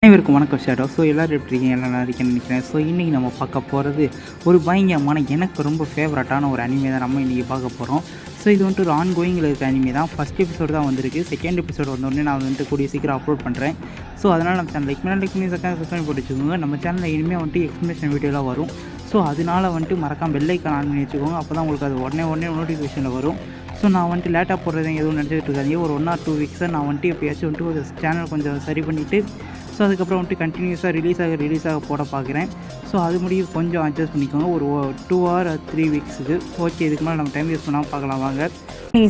அனைவருக்கும் வணக்கம் shadow. So எல்லோரும் எப்படி இருக்கீங்க? எல்லாம் நல்லா இருக்கேன்னு நினைக்கிறேன். ஸோ இன்றைக்கி நம்ம பார்க்க போகிறது ஒரு பயங்கரமான எனக்கு ரொம்ப ஃபேவரட்டான ஒரு அனிமே தான் நம்ம இன்றைக்கி பார்க்க போகிறோம். ஸோ இது வந்துட்டு ஒரு ஆன்கோயிங்கில் இருக்க அனிமே தான். ஃபஸ்ட் எபிசோடு தான் வந்திருக்கு. செகண்ட் எபிசோடு வந்தோடனே நான் வந்துட்டு கூடிய சீக்கிரம் அப்லோட் பண்ணுறேன். ஸோ அதனால் நம்ம சேனல் லைக் பண்ணி சப்ஸ்கிரைப் போட்டு வச்சுக்கோங்க. நம்ம சேனலில் இனிமேல் வந்துட்டு எக்ஸ்ப்ளனேஷன் வீடியோலாம் வரும். ஸோ அதனால் வந்துட்டு மறக்காம பெல் ஐக்கான் ஆன் பண்ணி வச்சுக்கோங்க. அப்போ தான் உங்களுக்கு அது உடனே நோட்டிஃபிகேஷனில் வரும். ஸோ நான் வந்துட்டு லேட்டாக போடுறது எதுவும் நினச்சிக்கிட்டு இருக்காதீங்க. ஒரு 1 or 2 வீக்ஸாக நான் வந்துட்டு எப்போயாச்சும் வந்துட்டு ஒரு சேனல் கொஞ்சம் சரி பண்ணிவிட்டு ஸோ அதுக்கப்புறம் வந்துட்டு கண்டினியூஸாக ரிலீஸ் ஆக போட பார்க்குறேன். ஸோ அது முடியும் கொஞ்சம் அட்ஜஸ்ட் பண்ணிக்கோங்க. ஒரு 2 or 3 வீக்ஸுக்கு ஓகே. இதுக்கு மேலே நம்ம டைம் யூஸ் பண்ணாமல் பார்க்கலாம் வாங்க.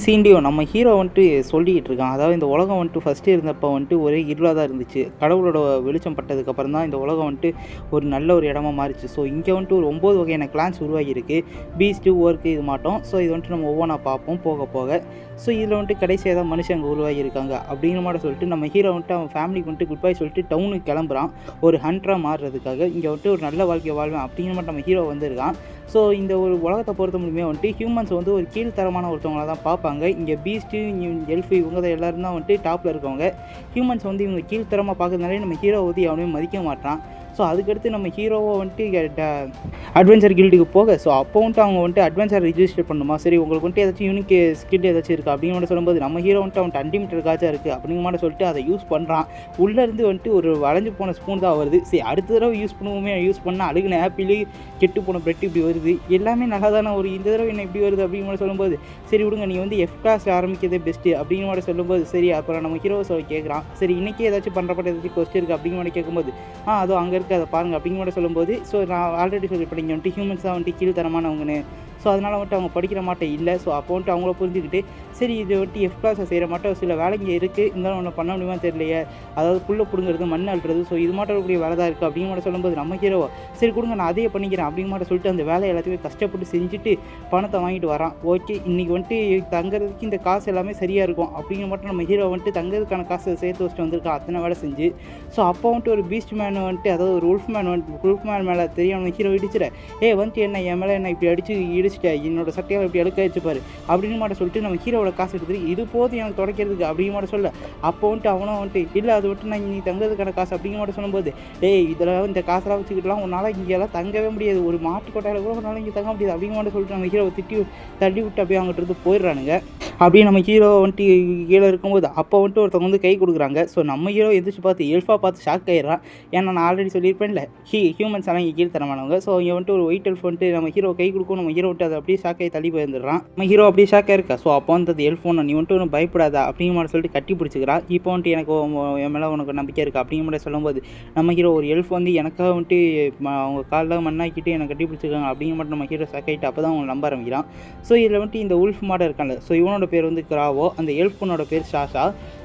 சீண்டியோ நம்ம ஹீரோ வந்துட்டு சொல்லிக்கிட்டு இருக்கான். அதாவது இந்த உலகம் வந்துட்டு ஃபஸ்ட்டு இருந்தப்போ வந்துட்டு ஒரே இருளாக தான் இருந்துச்சு. கடவுளோட வெளிச்சம் பட்டதுக்கப்புறம் தான் இந்த உலகம் வந்துட்டு ஒரு நல்ல ஒரு இடமா மாறிச்சு. ஸோ இங்கே வந்துட்டு ஒரு 9 வகையான கிளான்ஸ் உருவாகியிருக்கு. பீஸ்ட்டு ஒர்க்கு இது மாட்டோம். ஸோ இது வந்துட்டு நம்ம ஒவ்வொன்றா பார்ப்போம் போக. ஸோ இதில் வந்துட்டு கடைசியாக தான் மனுஷங்க உருவாகியிருக்காங்க அப்படிங்கிற மாதிரி சொல்லிட்டு நம்ம ஹீரோ வந்துட்டு அவன் ஃபேமிலிக்கு வந்துட்டு குட் பை சொல்லிட்டு டவுனுக்கு கிளம்புறான். ஒரு ஹண்ட்ராக மாறுறதுக்காக இங்கே வந்துட்டு ஒரு நல்ல வாழ்க்கையை வாழ்வேன் அப்படிங்கிற மாதிரி நம்ம ஹீரோ வந்திருக்கான். ஸோ இந்த ஒரு உலகத்தை பொறுத்த முடியுமே வந்துட்டு ஹியூமன்ஸ் வந்து ஒரு கீழ்த்தரமான ஒருத்தவங்களை தான் பார்ப்பாங்க. இங்கே பீஸ்ட்டு எல்ஃபு இவங்க தான் எல்லோரும் தான் வந்துட்டு டாப்பில் இருக்கவங்க. ஹியூமன்ஸ் வந்து இவங்க கீழ்த்தரமாக பார்க்கறதுனாலே நம்ம ஹீரோ வந்து அவனையும் மதிக்க மாட்டான். ஸோ அதுக்கடுத்து நம்ம ஹீரோவை வந்துட்டு அட்வென்ச்சர் கில்டுக்கு போக ஸோ அப்போ வந்துட்டு அவங்க வந்துட்டு அட்வென்ச்சர் ரிஜிஸ்டர் பண்ணணுமா, சரி உங்களுக்கு வந்துட்டு ஏதாச்சும் யூனிக் ஸ்கில் ஏதாச்சும் இருக்குது அப்படிங்கிற மாதிரி சொல்லும்போது நம்ம ஹீரோ வந்துட்டு அவன்ட்டு அன்லிமிட்டட் காய்ச்சா இருக்குது அப்படிங்கிற மாதிரி சொல்லிட்டு அதை யூஸ் பண்ணுறான். உள்ளேருந்து வந்துட்டு ஒரு வளைஞ்சு போன ஸ்பூன் தான் வருது. சரி அடுத்த தடவை யூஸ் பண்ணால் அழுகுன ஆப்பிள் கெட்டு போன பிரெட் இப்படி வருது. எல்லாமே நல்லா தானே ஒரு இந்த தடவை என்ன இப்படி வருது அப்படிங்கிற மாதிரி சொல்லும்போது சரி விடுங்க நீ வந்து எஃப் கிளாஸ் ஆரம்பிக்கிறதே பெஸ்ட்டு அப்படிங்கிற மாதிரி சொல்லும்போது சரி அப்புறம் நம்ம ஹீரோ கேட்குறான். சரி இன்றைக்கி ஏதாச்சும் பண்ணுறப்பட்ட ஏதாச்சும் கொஸ்டின் இருக்குது அப்படிங்கிற மாதிரி கேட்கும்போது அதுவும் அங்கே இருக்குது அதை பாருங்கள் அப்படிங்கிற மாதிரி சொல்லும்போது ஸோ நான் ஆல்ரெடி சொல்லிப்பேன் இங்கே வந்துட்டு ஹியூமன்ஸ் தான் வந்துட்டு கீழ்த்தரமானவங்கன்னு. ஸோ அதனால் வந்துட்டு அவங்க படிக்கிற மாட்டேன் இல்லை. ஸோ அப்போ வந்துட்டு அவங்கள புரிஞ்சுக்கிட்டு சரி இது வந்துட்டு எஃப் கிளாஸை செய்கிற மாட்டோம் சில வேலைங்க இருக்குது இருந்தாலும் ஒன்று பண்ண முடியுமா தெரியலையே, அதாவது புல்லை பிடுங்கிறது மண் அழுறது ஸோ இது மாட்டம் இருக்கக்கூடிய வேலை தான் இருக்குது அப்படிங்கிற மாதிரி சொல்லும்போது நம்ம ஹீரோ சரி கொடுங்க நான் அதையே பண்ணிக்கிறேன் அப்படிங்கிற மாதிரி சொல்லிட்டு அந்த வேலை எல்லாத்தையுமே கஷ்டப்பட்டு செஞ்சுட்டு பணத்தை வாங்கிட்டு வரான். ஓகே இன்றைக்கி வந்துட்டு தங்குறதுக்கு இந்த காசு எல்லாமே சரியாக இருக்கும் அப்படிங்கிற மட்டும் நம்ம ஹீரோ வந்துட்டு தங்குறதுக்கான காசை சேர்த்து வச்சுட்டு வந்திருக்கான் அத்தனை வேலை செஞ்சு. ஸோ அப்போ வந்துட்டு ஒரு பீஸ்ட் மேன் வந்துட்டு அதாவது ஒரு உல்ஃப் மேன் மேலே தெரியாமல் ஹீரோ இடிச்சிட வந்துட்டு என்ன என் மேலே என்ன இப்படி இடிச்சிட்டேன் என்னோட சட்டையால் இப்படி அழுக்க வச்சுப்பாரு அப்படின்னு மட்டும் சொல்லிட்டு நம்ம ஹீரோட காசு எடுத்துட்டு இது போதும் எனக்கு தொடக்கிறதுக்கு அப்படிங்கிற மட்டும் சொல்ல அப்போ வந்துட்டு அவனும் வந்துட்டு இல்லை அது வந்துட்டு நான் நீ தங்குறதுக்கான காசு அப்படிங்கிற மட்டும் சொல்லும்போது இதில் இந்த காசெல்லாம் வச்சுக்கிட்டுலாம் உன்னால் இங்கெல்லாம் தங்கவே முடியாது, ஒரு மாட்டு கொட்டையில் கூட உன்னால் இங்கே தங்க முடியாது அப்படிங்கிற மட்டும் சொல்லிட்டு நம்ம ஹீரோவை தள்ளி விட்டு அப்படியே அவங்ககிட்ட இருந்து போயிடுறானுங்க. அப்படியே நம்ம ஹீரோ வந்துட்டு கீழே இருக்கும்போது அப்போ வந்துட்டு ஒருத்தவங்க வந்து கை கொடுக்குறாங்க. ஸோ நம்ம ஹீரோ எந்திரிச்சு பார்த்து எல்ஃபாக பார்த்து ஷாக் ஆகிடுறான். ஏன்னா நான் ஆல்ரெடி சொல்லியிருப்பேன்ல ஹியூமன்ஸ் எல்லாம் இங்கே கீழ்த்தரமானவங்க. ஸோ இங்கே வந்துட்டு ஒரு ஒயிட் எல்ஃப் வந்துட்டு நம்ம ஹீரோ கை கொடுக்கும். நம்ம ஹீரோ வந்துட்டு அதை அப்படியே ஷாக் ஆகி தள்ளி போயிருந்துடுறான். நம்ம ஹீரோ அப்படியே ஷாக்காக இருக்கா. ஸோ அப்போ வந்து அது எல்ஃபோன் நீ வந்துட்டு ஒன்று பயப்படாதா அப்படிங்கிற மாதிரி சொல்லிட்டு கட்டி பிடிச்சிக்கிறான். இப்போ வந்துட்டு எனக்கு என் மேலே உனக்கு நம்பிக்கை இருக்குது அப்படிங்கிற மாதிரி சொல்லும்போது நம்ம ஹீரோ ஒரு எல்ஃப் வந்து எனக்காக வந்துட்டு அவங்க காலில் மண்ணாக்கிட்டு எனக்கு கட்டி பிடிச்சிருக்காங்க அப்படிங்கிற மட்டும் நம்ம ஹீரோ ஷாக் ஆகிட்டு அப்போ தான் அவங்க நம்ப ஆரம்பிக்கிறான். ஸோ இதில் வந்துட்டு இந்த உல்ஃப் மாடல் இருக்கான்ல ஸோ இவனோட பேர் வந்து கிராவோ, அந்த எல்ஃப் பொண்ணோட பேர் ஷாஷா.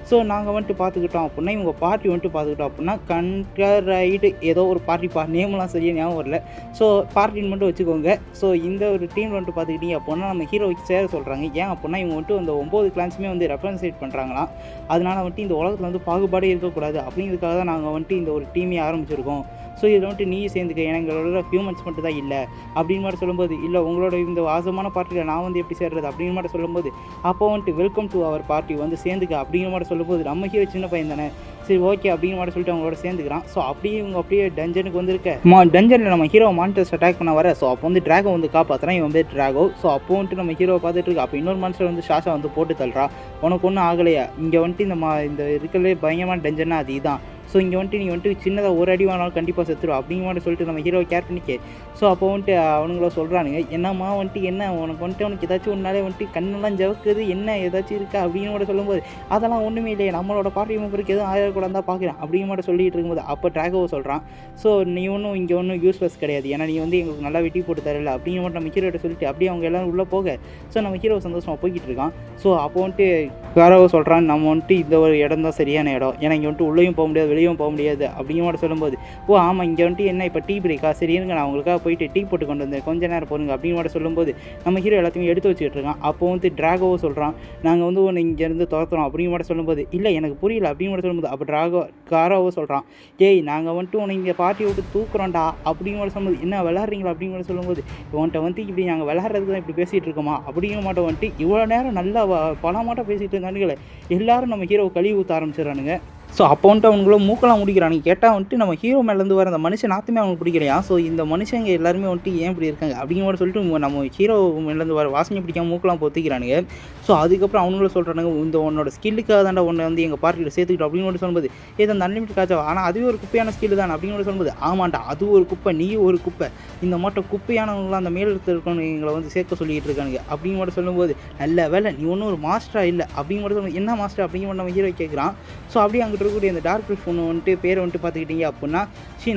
ஸோ நாங்கள் வந்துட்டு பார்த்துக்கிட்டோம் அப்படின்னா இவங்க பார்ட்டி வந்துட்டு பார்த்துக்கிட்டோம் அப்படின்னா கண்ட்ரைடு ஏதோ ஒரு பார்ட்டி நேம்லாம் சரியாக ஞாபகம் வரல. ஸோ பார்ட்டின்னு மட்டும் வச்சுக்கோங்க. ஸோ இந்த ஒரு டீம் வந்துட்டு பார்த்துக்கிட்டீங்க அப்படின்னா நம்ம ஹீரோவுக்கு சேர சொல்கிறாங்க. ஏன் அப்படின்னா இவங்க வந்துட்டு அந்த 9 கிளான்ஸுமே வந்து ரெப்ரசன்ட் பண்ணுறாங்களாம். அதனால் வந்துட்டு இந்த உலகத்தில் வந்து பாகுபாடே இருக்கக்கூடாது அப்படிங்கிறதுக்காக தான் நாங்கள் வந்துட்டு இந்த ஒரு டீமே ஆரம்பிச்சிருக்கோம். ஸோ இதில் வந்துட்டு நீ சேர்ந்துக்க ஏன்னா எங்களோட ஹியூமன்ஸ் மட்டும் தான் இல்லை அப்படின்னு மாதிரி சொல்லும்போது இல்லை உங்களோட இந்த வாசமான பார்ட்டியில் நான் வந்து எப்படி சேர்றது அப்படிங்கிற மாதிரி சொல்லும்போது அப்போ வந்துட்டு வெல்கம் டு அவர் பார்ட்டி வந்து சேர்ந்துக்க அப்படிங்கிற மாதிரி சொல்லும்போது நம்ம ஹீரோ சின்ன பையன் தானே சரி ஓகே அப்படிங்கிற மாதிரி சொல்லிட்டு அவங்களோட சேர்ந்துக்கிறான். ஸோ அப்படியே டஞ்சனுக்கு வந்திருக்க டஞ்சனில் நம்ம ஹீரோ மான்ஸ்டர்ஸ் அட்டாக் பண்ண வர ஸோ அப்போ வந்து ட்ராகோ வந்து காப்பாற்றுறான். இவன் பேர் ட்ராகோ. ஸோ அப்போ வந்துட்டு நம்ம ஹீரோவை பார்த்துட்டு இருக்கு. அப்போ இன்னொரு மான்ஸ்டர் வந்து ஷாஷா வந்து போட்டு தள்ளுறா. உனக்கு ஒன்றும் ஆகலையா, இங்கே வந்துட்டு இந்த இருக்கிறதே பயங்கரமான டஞ்சன்னா அது இதுதான். ஸோ இங்கே வந்துட்டு நீ வந்துட்டு சின்னதாக ஒரு அடி வாங்கினாலும் கண்டிப்பாக செத்துரும் அப்படிங்கிற மாதிரி சொல்லிட்டு நம்ம ஹீரோவை கேர் பண்ணிக்க. ஸோ அப்போ வந்துட்டு அவனுங்கள சொல்கிறானுங்க என்னம்மா வந்துட்டு என்ன உனக்கு ஏதாச்சும் ஒன்றாலே வந்துட்டு கண்ணெல்லாம் ஜவக்குது என்ன ஏதாச்சும் இருக்கா அப்படிங்கிற மாதிரி சொல்லும்போது அதெல்லாம் ஒன்றுமே இல்லையே நம்மளோட பார்ட்டி மெம்பருக்கு எதுவும் ஆயிரக்கூடாது தான் பார்க்குறேன் அப்படிங்கிற மாதிரி சொல்லிட்டு இருக்கும்போது அப்போ ட்ராகோவை சொல்கிறான். ஸோ நீ ஒன்றும் இங்கே ஒன்றும் யூஸ்லெஸ் கிடையாது ஏன்னா நீ வந்து எங்களுக்கு நல்லா வெட்டி போட்டு தரல அப்படிங்கிற மாதிரி நம்ம ஹீரோட்ட சொல்லிட்டு அப்படியே அவங்க எல்லோரும் உள்ளே போக ஸோ நம்ம ஹீரோ சந்தோஷமாக போய்கிட்டு இருக்கான். ஸோ அப்போ வந்துட்டு யாரோ சொல்கிறான் நம்ம வந்துட்டு இந்த ஒரு இடம் தான் சரியான இடம் ஏன்னா இங்கே வந்துட்டு உள்ளேயும் போக முடியாது வெளியும் போக முடியாது அப்படிங்கிற மாதிரி சொல்லும்போது ஆமாம் இங்கே வந்துட்டு என்ன இப்போ டீ பிரேக்கா சரி இருங்க நான் அவங்களுக்காக போயிட்டு டீ போட்டு கொண்டு வந்தேன் கொஞ்சம் நேரம் போடுங்க அப்படிங்கிற மாதிரி சொல்லும்போது நம்ம ஹீரோ எல்லாத்தையுமே எடுத்து வச்சுக்கிட்டு இருக்கான். அப்போ வந்து ட்ராகோவை சொல்கிறான் நாங்கள் வந்து ஒன்று இங்கேருந்து துரத்துறோம் அப்படிங்கிற மாதிரி சொல்லும்போது இல்லை எனக்கு புரியல அப்படிங்கிற மாதிரி சொல்லும்போது அப்போ காராவோ சொல்கிறான் நாங்கள் வந்துட்டு உன்னை இங்கே பார்ட்டி விட்டு தூக்குறோம்டா அப்படிங்கிற மாதிரி சொல்லும்போது என்ன விளாட்றீங்களா அப்படிங்கிற மாதிரி சொல்லும்போது உன்ட்ட வந்து இப்படி நாங்கள் விளாட்றதுக்கு தான் இப்படி பேசிகிட்டு இருக்கோமா அப்படிங்கிற மாட்டோம் வந்துட்டு இவ்வளோ நேரம் நல்லா பல மாட்டம் பேசிகிட்டு இருந்தானுங்களே எல்லாரும் நம்ம ஹீரோவை கழுவி ஊற்ற ஆரம்பிச்சிடறானுங்க. ஸோ அப்போ வந்துட்டு அவங்கள மூக்கெல்லாம் முடிக்கிறானுங்க. கேட்டால் வந்துட்டு நம்ம ஹீரோ மேலேருந்து வர அந்த மனுஷன் நாற்றுமே அவங்களுக்கு பிடிக்கலையா. ஸோ இந்த மனுஷங்க எல்லாருமே வந்துட்டு ஏன் இப்படி இருக்காங்க அப்படிங்கிற மாதிரி சொல்லிட்டு நம்ம ஹீரோ மேலேருந்து வர வாசனை பிடிக்காம மூக்கெல்லாம் பொத்திக்கிறானுங்க. ஸோ அதுக்கப்புறம் அவங்களும் சொல்கிறானுங்க, இந்த உன்னோட ஸ்கில்லுக்காக தாண்டா உன்னை வந்து எங்கள் பார்ட்டியில் சேர்த்துக்கிட்டோம் அப்படின்னு மட்டும் சொல்லும்போது, இது அந்த அன்லிமிட் காய்ச்சா ஆனால் அதுவே ஒரு குப்பையான ஸ்கில் தான் அப்படின்னு மட்டும் சொல்லும்போது, ஆமாண்டா அது ஒரு குப்பை, நீ ஒரு குப்பை, இந்த மட்டும் குப்பையானவங்களாம் அந்த மேல் இருக்கவங்க எங்களை வந்து சேர்க்க சொல்லிகிட்டு இருக்கானுங்க அப்படின்னு மட்டும் சொல்லும்போது, நல்ல வேலை நீ ஒன்றும் ஒரு மாஸ்டராக இல்லை அப்படின்னு மட்டும் சொல்லும்போது, என்ன மாஸ்டர் அப்படிங்கிற மட்டும் நம்ம ஹீரோ கேட்குறான். ஸோ அப்படியே அங்கிட்ட இருக்கக்கூடிய அந்த டார்க் ரிஃப் ஒன்று வந்துட்டு பேரை வந்துட்டு பார்த்துக்கிட்டீங்க அப்படின்னா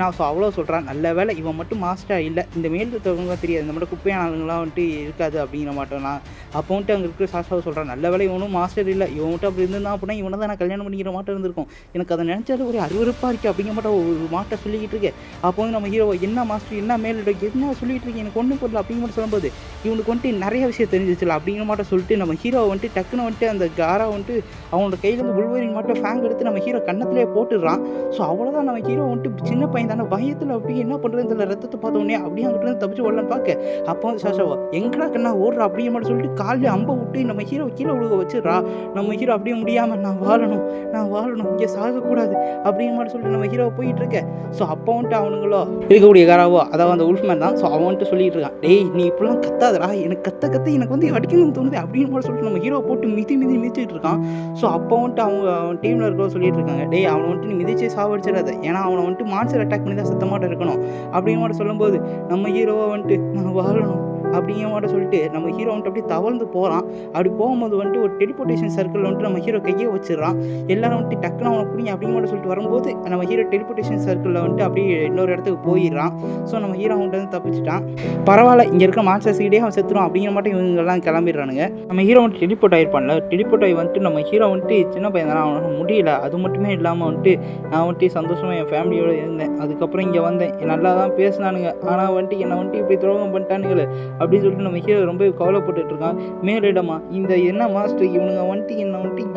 நான் ஸோ அவ்வளோ சொல்கிறான், நல்ல வேலை இவன் மட்டும் மாஸ்டராக இல்லை, இந்த மேல் இருக்கவங்களாம் தெரியாது, இந்த மட்டும் குப்பையான ஆளுங்களாம் வந்துட்டு இருக்காது அப்படிங்கிற மாட்டோம்னா. அப்போ வந்துட்டு அங்கே இருக்கிற சாஸ்தாவை சொல்கிறான், நல்ல வேலை இவனும் மாஸ்டர் இல்லை, இவன் மட்டும் அப்படி இருந்தா அப்படின்னா இவனை தான் நான் கல்யாணம் பண்ணிக்கிற மாட்டம் இருந்திருக்கும், எனக்கு அதை நினச்சாலும் ஒரு அருவருப்பாக இருக்குது அப்படிங்கிற மாட்டோம் ஒரு மாட்டை சொல்லிக்கிட்டு இருக்கேன். அப்போ வந்து நம்ம ஹீரோ என்ன மாஸ்டர் என்ன மேல் என்ன சொல்லிட்டு இருக்கேன், எனக்கு ஒன்றும் போடல அப்படிங்கிற மாதிரி சொல்லும்போது, இவனுக்கு வந்துட்டு நிறைய விஷயம் தெரிஞ்சிச்சுல அப்படிங்கிற மாட்டை சொல்லிட்டு நம்ம ஹீரோவை வந்துட்டு டக்குன்னு வந்துட்டு அந்த காரா வந்துட்டு அவனோட கையிலேருந்து உள்வரின் மட்டும் ஃபேங் எடுத்து நம்ம ஹீரோ கண்ணத்திலே போட்டுடுறான். ஸோ அவ்வளோதான், நம்ம ஹீரோ வந்துட்டு சின்ன பையன் தானே பயத்தில் அப்படியே என்ன பண்ணுறது தெரியல, ரத்தத்தை பார்த்தோன்னே அப்படியே அங்கிட்ட இருந்து தப்பிச்சு ஓடலான்னு பார்க்க, அப்போ வந்து சாஷாவா எங்கடா கண்ணா ஓடுறா அப்படிங்கிற மாதிரி சொல்லிட்டு காலில் அம்பை விட்டு நம்ம ஹீரோ கீழே விழுக வச்சிடறா. நம்ம ஹீரோ அப்படியே முடியாமல் நான் வாழணும் இங்கே சாகக்கூடாது அப்படிங்கிற மாதிரி சொல்லிட்டு நம்ம ஹீரோ போயிட்டு இருக்க. ஸோ அப்போ வந்துட்டு அவனுங்களோ இருக்கக்கூடிய காராவோ அதாவது அந்த உல்ஃப்மேன் தான். ஸோ அவன் வந்துட்டு சொல்லிட்டு இருக்கான், டேய் நீ இப்படிலாம் கத்தாதடா, எனக்கு கத்த எனக்கு வந்து அடிக்கணும்னு தோணுது அப்படின்னு மாதிரி சொல்லிட்டு நம்ம ஹீரோ போட்டு மிதிச்சிட்டு இருக்கான். ஸோ அப்போ வந்துட்டு அவங்க டீமில் இருக்கிற சொல்லிட்டு இருக்காங்க, டேய் அவனை வந்துட்டு நீ மிதிச்சே சாவடிச்சிடாத, ஏன்னா அவனை வந்துட்டு மான்ஸ்டர் அட்டாக் பண்ணி தான் சத்தமாட்ட இருக்கணும் அப்படிங்கிற மாதிரி சொல்லும்போது, நம்ம ஹீரோவை வந்துட்டு நான் வாழணும் அப்படிங்கிற மாதிரி சொல்லிட்டு நம்ம ஹீரோ வந்துட்டு அப்படியே தவழ்ந்து போகிறான். அப்படி போகும்போது வந்துட்டு ஒரு டெலிபோர்டேஷன் சர்க்கிள் வந்துட்டு நம்ம ஹீரோ கையை வச்சிடறான். எல்லாரும் வந்துட்டு டக்குன்னு அவனை பிடிங்க அப்படிங்கிற மாதிரி சொல்லிட்டு வரும்போது நம்ம ஹீரோ டெலிபோர்டேஷன் சர்க்கிளில் வந்துட்டு அப்படியே இன்னொரு இடத்துக்கு போயிடுறான். ஸோ நம்ம ஹீரோ அவன்கிட்ட வந்து தப்பிச்சிட்டான். பரவாயில்ல இங்கே இருக்க மான்ஸ்டர்ஸ்கிட்டே அவன் செத்துருவான் அப்படிங்கிற மாட்டேன் இவங்கெல்லாம் கிளம்பிடுறானுங்க. நம்ம ஹீரோ வந்துட்டு டெலிபோர்ட் ஆகிருப்பான்ல, டெலிபோர்ட் ஆகி வந்துட்டு நம்ம ஹீரோ வந்துட்டு சின்ன பையன் தானே அவனுக்கு முடியல. அது மட்டுமே இல்லாமல் வந்துட்டு நான் வந்துட்டு சந்தோஷமாக என் ஃபேமிலியோடு இருந்தேன், அதுக்கப்புறம் இங்கே வந்தேன், நல்லா தான் பேசினானுங்க, ஆனால் வந்துட்டு என்னை வந்துட்டு இப்படி துரோகம் பண்ணிட்டானுங்களே அப்படின்னு சொல்லிட்டு நம்ம ஹீரோ ரொம்ப கவலைப்பட்டுட்டு இருக்கான். மேலிடமா இந்த என்ன மாஸ்டர் இவனுங்க வந்துட்டு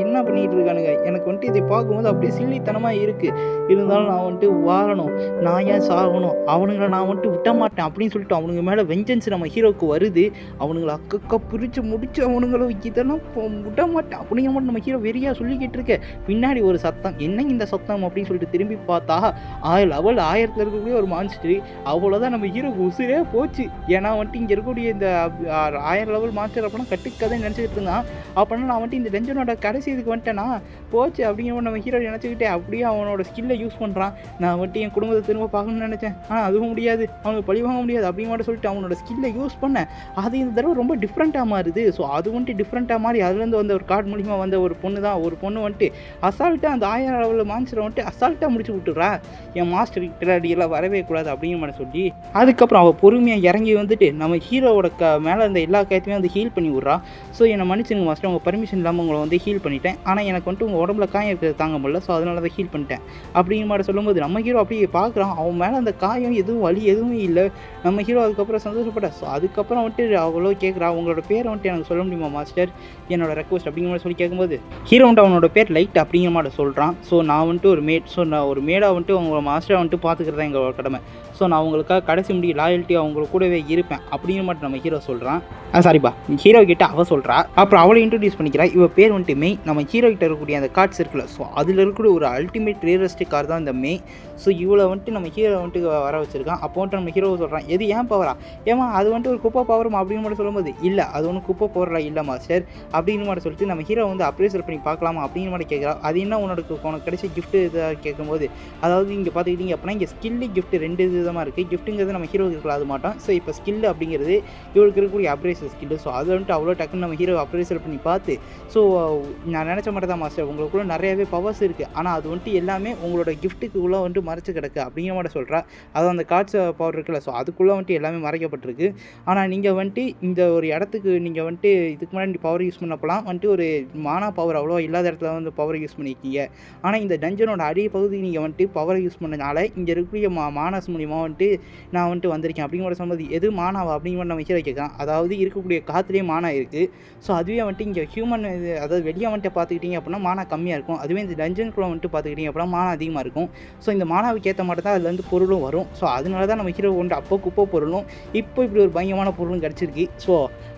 என்ன பண்ணிட்டு இருக்கானுங்க, எனக்கு வந்துட்டு இதை பார்க்கும்போது அப்படியே சில்லித்தனமாக இருக்குது, இருந்தாலும் நான் வந்துட்டு வாழணும், நான் ஏன் சாகணும், அவனுங்களை நான் வந்துட்டு விட்ட மாட்டேன் அப்படின்னு சொல்லிட்டு அவனுங்க மேலே வெஞ்சன்ஸ் நம்ம ஹீரோவுக்கு வருது. அவனுங்களை அக்கா பிரித்து முடிச்சு அவனுங்களும் இதெல்லாம் விட மாட்டேன் அப்படிங்கிற மாதிரி நம்ம ஹீரோ வெறியாக சொல்லிக்கிட்டு இருக்க. பின்னாடி ஒரு சத்தம், என்ன இந்த சத்தம் அப்படின்னு சொல்லிட்டு திரும்பி பார்த்தா லெவல் 1000 இருக்கக்கூடிய ஒரு மான்ஸ்டர். அவ்வளோதான், நம்ம ஹீரோக்கு உசுரே போச்சு. ஏன்னா வந்துட்டு இங்கே இருக்கக்கூடிய இந்த 1000 லெவல் மாஸ்டர் அப்படின்னா கட்டுக்கதை நினச்சிக்கிட்டு இருந்தான். அப்படின்னா நான் வந்துட்டு இந்த டென்ஷனோட கடைசி இதுக்கு வந்துட்டேன்னா போச்சு அப்படிங்கிற நம்ம ஹீரோ நினச்சிக்கிட்டே அப்படியே அவனோட ஸ்கில்லை யூஸ் பண்ணுறான். நான் வந்துட்டு என் குடும்பத்தை திரும்ப பார்க்கணும்னு நினச்சேன், ஆனால் அதுவும் முடியாது, அவனுக்கு பழி வாங்க முடியாது அப்படிங்கிற சொல்லிட்டு அவனோட ஸ்கில்லை யூஸ் பண்ணேன். அது இந்த தடவை ரொம்ப டிஃப்ரெண்ட்டாக மாறுது. ஸோ அது வந்துட்டு டிஃப்ரெண்ட்டாக மாறி அதுலேருந்து வந்த ஒரு கார்டு மூலிமா வந்த ஒரு பொண்ணு வந்துட்டு அசால்ட்டாக அந்த 1000 லெவலில் மான்ஸ்டரை வந்துட்டு அசால்ட்டாக முடிச்சு விட்டுறா. என் மாஸ்டர் கிட்டடியெல்லாம் வரவே கூடாது அப்படிங்கிற மாதிரி சொல்லி அதுக்கப்புறம் அவள் பொறுமையாக இறங்கி வந்துட்டு நம்ம ஹீரோவோட மேலே இருந்த எல்லா காயத்தையுமே வந்து ஹீல் பண்ணி விட்றா. ஸோ என்னை மன்னிச்சுங்க மாஸ்டர், உங்கள் பர்மிஷன் இல்லாமல் உங்களை வந்து ஹீல் பண்ணிட்டேன், ஆனால் எனக்கு வந்துட்டு உங்கள் உடம்புல காயம் இருக்கிறது தாங்க முடியல, ஸோ அதனால தான் ஹீல் பண்ணிட்டேன் அப்படிங்கிற மாதிரி சொல்லும்போது நம்ம ஹீரோ அப்படியே பார்க்குறான். அவன் மேலே அந்த காயம் எதுவும் வலி எதுவுமே இல்லை. நம்ம ஹீரோ அதுக்கப்புறம் சந்தோஷப்பட்ட. ஸோ அதுக்கப்புறம் வந்துட்டு அவ்வளோ கேட்குறா, உங்களோட பேரை வந்துட்டு எனக்கு சொல்ல முடியுமா மாஸ்டர், என்னோட ரெக்வஸ்ட் அப்படிங்கிற மாதிரி சொல்லி கேட்கும்போது ஹீரோ வந்துட்டு அவனோட பேர் லைட் அப்படிங்கிற மாதிரி சொல்கிறான். ஸோ நான் வந்துட்டு ஒரு மேட், ஸோ நான் ஒரு மேடாக வந்துட்டு உங்களை மாஸ்டரை வந்துட்டு பார்த்துக்கிறது தான் எங்களோட கடமை, ஸோ நான் அவங்களுக்காக கடைசி முடிய லாயல்ட்டி அவங்க கூடவே இருப்பேன் அப்படிங்கிற மாதிரி நம்ம ஹீரோ சொல்கிறான். சாரிப்பா ஹீரோ கிட்ட அவள் சொல்கிறா. அப்புறம் அவளை இன்ட்ரடியூஸ் பண்ணிக்கிறா. இவ பேர் வந்துட்டு மெய். நம்ம ஹீரோ கிட்ட இருக்கக்கூடிய அந்த கார்ட்ஸ் இருக்குல்ல, ஸோ அதில் இருக்கக்கூடிய ஒரு அல்டிமேட் ரியலிஸ்டிக் கார் தான் இந்த மெய். ஸோ இவளை வந்துட்டு நம்ம ஹீரோ வந்துட்டு வர வச்சிருக்கான். அப்போ வந்துட்டு நம்ம ஹீரோ சொல்கிறான், எது ஏன் பவரா, ஏமா அது வந்துட்டு ஒரு குப்பை பவரும் அப்படின்னு மட்டும் சொல்லும்போது, இல்லை அது ஒன்றும் குப்பை பவரா இல்லை மாஸ்டர் அப்படின்னு மாதிரி சொல்லிட்டு நம்ம ஹீரோ வந்து அப்ரேசல் பண்ணி பார்க்கலாமா அப்படிங்கிற மாதிரி கேட்குறா. அது என்ன உனக்கு கிடைச்ச கிஃப்ட்டு இதாக கேட்கும்போது, அதாவது இங்கே பார்த்துக்கிட்டிங்க அப்படின்னா இங்கே ஸ்கில்லு கிஃப்ட் 2 விதமாக இருக்குது. கிஃப்ட்டுங்கிறது நம்ம ஹீரோவுக்கு இருக்கலாம், அது மாட்டோம். ஸோ இப்போ ஸ்கில் அப்படிங்கிறது இவளுக்கு இருக்கக்கூடிய அப்ரேசல் ஸ்கில்லு. ஸோ அதை வந்துட்டு அவ்வளோ டக்குன்னு நம்ம ஹீரோ அப்ரேசல் பண்ணி பார்த்து, ஸோ நான் நினச்ச மாதிரி தான் மாஸ்டர், உங்களுக்குள்ள நிறையாவே பவர்ஸ் இருக்குது, ஆனால் அது வந்துட்டு எல்லாமே உங்களோட கிஃப்ட்டுக்குள்ளே வந்துட்டு மறைச்சு கிடக்கு அப்படிங்கிற மாதிரி சொல்கிறா. அதாவது அந்த கார்ட்ஸ் பவர் இருக்குல்ல, ஸோ அதுக்குள்ளே வந்துட்டு எல்லாமே மறைக்கப்பட்டிருக்கு. ஆனால் நீங்கள் வந்துட்டு இந்த ஒரு இடத்துக்கு நீங்கள் வந்துட்டு இதுக்கு முன்னாடி பவர் யூஸ் பண்ணப்பலாம் வந்துட்டு ஒரு மானா பவர் அவ்வளோ இல்லாத இடத்துல வந்து பவர் யூஸ் பண்ணியிருக்கீங்க. ஆனால் இந்த டஞ்சனோட அடிய பகுதிக்கு நீங்கள் வந்துட்டு பவரை யூஸ் பண்ணனால இங்கே இருக்கக்கூடிய மானாஸ் மூலியமாக வந்துட்டு நான் வந்துட்டு வந்திருக்கேன் அப்படிங்கிற சொன்னது எது மானாவா அப்படிங்கிற நம்ம ஹீரோ கேட்குறான். அதாவது இருக்கக்கூடிய காற்றுலேயே மானா இருக்குது. ஸோ அதுவே வந்துட்டு இங்கே ஹியூமன் இது, அதாவது வெளியே வந்துட்டு பார்த்துக்கிட்டிங்க அப்படின்னா மானா கம்மியாக இருக்கும். அதுவே இந்த டஞ்சனுக்குள்ளே வந்துட்டு பார்த்துக்கிட்டிங்க அப்படின்னா மானா அதிகமாக இருக்கும். ஸோ இந்த மானா மானாவுக்கு ஏற்ற மாதிரி தான் அதுலேருந்து பொருளும் வரும். ஸோ அதனால தான் நம்ம ஹீரோ வந்துட்டு அப்போ குப்பை பொருளும் இப்போ இப்படி ஒரு பயங்கரமான பொருளும் கிடச்சிருக்கு. ஸோ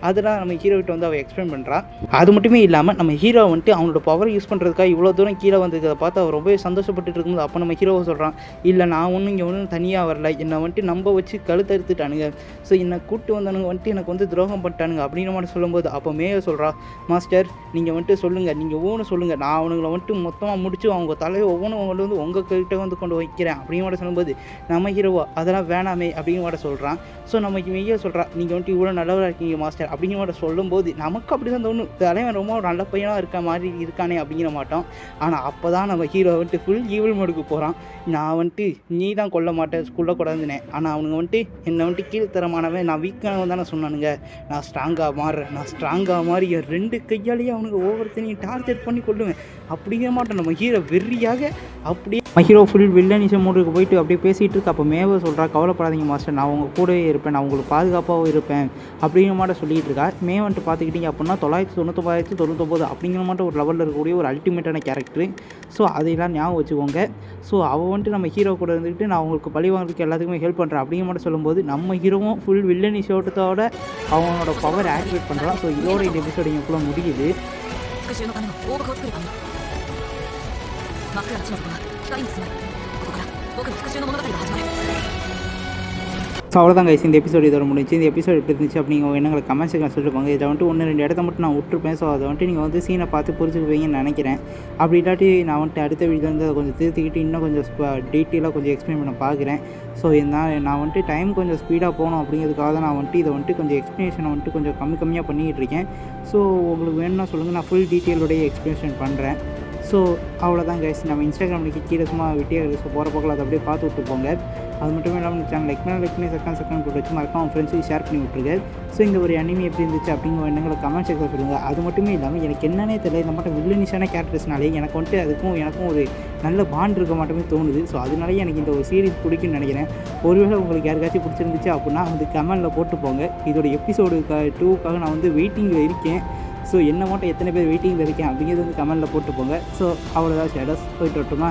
அதெல்லாம் நம்ம ஹீரோகிட்ட வந்து அவள் எக்ஸ்பிளைன் பண்ணுறா. அது மட்டுமே இல்லாமல் நம்ம ஹீரோ வந்துட்டு அவனோட பவர் யூஸ் பண்ணுறதுக்காக இவ்வளோ தூரம் கீழே வந்ததை பார்த்து அவர் ரொம்பவே சந்தோஷப்பட்டு இருக்கும்போது அப்போ நம்ம ஹீரோவை சொல்கிறான், இல்லை நான் ஒன்றும் இங்கே ஒன்றும் தனியாக வரல, என்னை வந்துட்டு நம்ப வச்சு கழுத்தறுத்துட்டானுங்க, ஸோ என்னை கூப்பிட்டு வந்தானுங்க வந்துட்டு எனக்கு வந்து துரோகம் பண்ணிட்டானுங்க அப்படின்னு மட்டும் சொல்லும்போது அப்போ மேயோ சொல்கிறா, மாஸ்டர் நீங்கள் வந்துட்டு சொல்லுங்கள், நீங்கள் ஒவ்வொன்று சொல்லுங்கள், நான் அவனுங்களை வந்துட்டு மொத்தமாக முடிச்சு அவங்க தலையை ஒவ்வொன்றும் அவங்கள்ட்ட வந்து உங்கள் கிட்ட வந்து கொண்டு வைக்கிறேன் அப்படின்னு மட்டும் சொல்லும்போது நம்ம ஹீரோவா அதெல்லாம் வேணாமே அப்படின்னு மட்டும் சொல்கிறான். ஸோ நம்ம மெய்யா சொல்கிறா, நீங்கள் வந்துட்டு இவ்வளோ நல்லவராக இருக்கீங்க மாஸ்டர் அப்படின்னு மட்டும் சொல்லும்போது நமக்கு அப்படி தான் தோணும், தலைவன் ரொம்ப நல்ல பையனாக இருக்க மாதிரி இருக்கானே அப்படிங்கிற மாட்டோம். ஆனால் அப்போ தான் நம்ம ஹீரோ வந்துட்டு ஃபுல் ஈவில் மோடுக்கு போகிறான். நான் வந்துட்டு நீ தான் கொல்ல மாட்டேன் கொல்லக்கூடாதுன்னேன், ஆனால் அவனுங்க வந்துட்டு என்னை வந்துட்டு கீழ்த்தரமானவன், நான் வீக்கானவன் தானே சொன்னானுங்க, நான் ஸ்ட்ராங்காக மாறுறேன், நான் ஸ்ட்ராங்காக மாறி என் 2 கையாலேயே அவனுக்கு ஒவ்வொருத்தனையும் டார்ச்சர் பண்ணி கொள்ளுவேன் அப்படிங்கிற மாட்டோம். நம்ம ஹீரோ வெறியாக அப்படியே ஹீரோ ஃபுல் வில்லனிசம் மோடுக்கு போயிட்டு அப்படியே பேசிகிட்டு இருக்கு. அப்போ மேவ சொல்கிறா, கவலைப்படாதீங்க மாஸ்டர், நான் உங்கள் கூடவே இருப்பேன், நான் உங்களுக்கு பாதுகாப்பாகவும் இருப்பேன் அப்படிங்கிற மாதிரி சொல்லிகிட்டு இருக்கா. மே வந்துட்டு பார்த்துக்கிட்டிங்க அப்படின்னா 999 அப்படிங்கிற மாதிரி ஒரு லெவலில் இருக்கக்கூடிய ஒரு அல்டிமேட்டான கேரக்டரு. ஸோ அதையெல்லாம் ஞாபகம் வச்சுக்கோங்க. ஸோ அவள் வந்துட்டு நம்ம ஹீரோ கூட இருந்துக்கிட்டு நான் உங்களுக்கு பழி வாங்குறதுக்கு எல்லாத்துக்குமே ஹெல்ப் பண்ணுறேன் அப்படிங்கிற மாதிரி சொல்லும்போது நம்ம ஹீரோவும் ஃபுல் வில்லனிசத்தோட அவனோட பவர் ஆக்டிவேட் பண்ணுறான். ஸோ இதோட இந்த எபிசோடு இங்கக்குள்ளே முடியுது. ஸோ அவ்வளோதான் கைஸ், இந்த எபிசோடு இதோட முடிஞ்சு. இந்த எபிசோடு எப்படி இருந்துச்சு அப்படிங்கிற எண்ணங்களை கமெண்ட் செக்ஷன் சொல்லிட்டு போங்க. இதை வந்துட்டு 1-2 இடத்த மட்டும் நான் விட்டுருப்பேன். ஸோ அதை வந்துட்டு நீங்கள் வந்து சீனை பார்த்து புரிஞ்சுக்குவீங்கன்னு நினைக்கிறேன். அப்படி இல்லாட்டி நான் வந்துட்டு அடுத்த வீடியோ வந்து அதை கொஞ்சம் திருத்திக்கிட்டு இன்னும் கொஞ்சம் டீட்டெயிலாக கொஞ்சம் எக்ஸ்பிளைன் பண்ண பார்க்குறேன். ஸோ நான் வந்துட்டு டைம் கொஞ்சம் ஸ்பீடாக போகணும் அப்படிங்கிறதுக்காக தான் நான் வந்துட்டு இதை வந்துட்டு கொஞ்சம் எக்ஸ்ப்ளனேஷனை வந்துட்டு கொஞ்சம் கம்மியாக பண்ணிக்கிட்டு இருக்கேன். ஸோ உங்களுக்கு வேணும்னா சொல்லுங்கள், நான் ஃபுல் டீட்டெயிலோடைய எக்ஸ்ப்ளனேஷன் பண்ணுறேன். ஸோ அவ்வளோதான் கைஸ், நம்ம இன்ஸ்டாகிராமில் கீழே சும்மா வெட்டியாக இருக்குது. ஸோ போகிற போக்கில் அதை அப்படியே பார்த்து விட்டு போங்க. அது மட்டும் இல்லாமல் சேனல் லைக் பண்ணி செகண்ட் போட்டு வச்சு மறக்காம உங்கள் ஃப்ரெண்ட்ஸுக்கு ஷேர் பண்ணி விட்ருங்க. ஸோ இந்த ஒரு அனிமி எப்படி இருந்துச்சு அப்படிங்கிற எண்ணங்களை கமெண்ட் செக்ஷன் சொல்லுங்கள். அது மட்டுமே இல்லாமல் எனக்கு என்னன்னே தெரியல, இந்த மட்டும் வில்லனிஷான கேரக்டர்ஸ்னாலே எனக்கு வந்துட்டு எனக்கும் ஒரு நல்ல பாண்ட் இருக்க மட்டுமே தோணுது. ஸோ அதனாலே எனக்கு இந்த ஒரு சீரிஸ் பிடிக்கும்னு நினைக்கிறேன். ஒருவேளை உங்களுக்கு யாருக்காச்சும் பிடிச்சிருந்துச்சு அப்படின்னா வந்து கமெண்டில் போட்டு போங்க. இதோட எபிசோடு 2க்காக நான் வந்து வெயிட்டிங்கில் இருக்கேன். ஸோ என்ன மட்டும் எத்தனை பேர் வெயிட்டிங்கில் இருக்கேன் அப்படிங்கிறது வந்து கமெண்டில் போட்டு போங்க. ஸோ அவ்வளோதான் ஷேடோஸ் போயிட்டு வரட்டுமா?